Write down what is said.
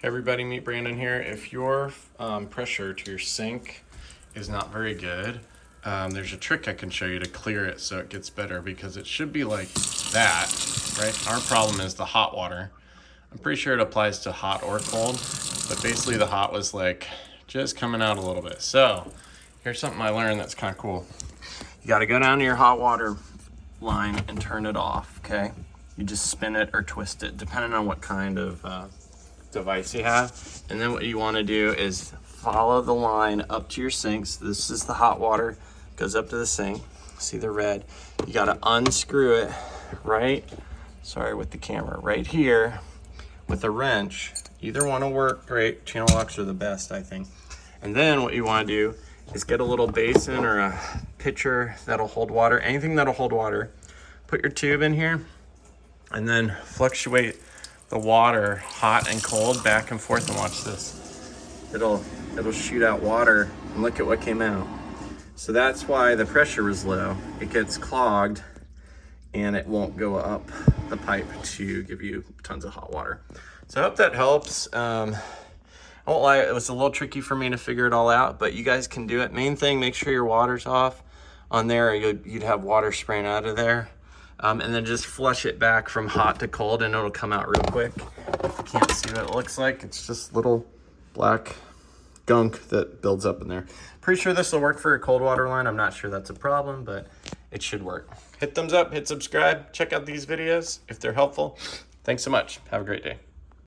Hey everybody, meet Brandon here. If your pressure to your sink is not very good, there's a trick I can show you to clear it so it gets better, because it should be like that, right? Our problem is the hot water. I'm pretty sure it applies to hot or cold, but basically the hot was like just coming out a little bit. So here's something I learned that's kind of cool. You got to go down to your hot water line and turn it off, okay? You just spin it or twist it, depending on what kind of device you have. And then what you want to do is follow the line up to your sink. So this is the hot water, goes up to the sink. See the red? You got to unscrew it right here with a wrench. Either one will work great. Channel locks are the best, I think. And then what you want to do is get a little basin or a pitcher that'll hold water, anything that'll hold water. Put your tube in here and then fluctuate the water, hot and cold, back and forth, and watch this. It'll shoot out water, and look at what came out. So that's why the pressure was low. It gets clogged and it won't go up the pipe to give you tons of hot water. So I hope that helps. I won't lie, it was a little tricky for me to figure it all out, but you guys can do it. Main thing, make sure your water's off on there. You'd have water spraying out of there. And then just flush it back from hot to cold and it'll come out real quick. If you can't see what it looks like, it's just little black gunk that builds up in there. Pretty sure this will work for a cold water line. I'm not sure that's a problem, but it should work. Hit thumbs up, hit subscribe, check out these videos if they're helpful. Thanks so much. Have a great day.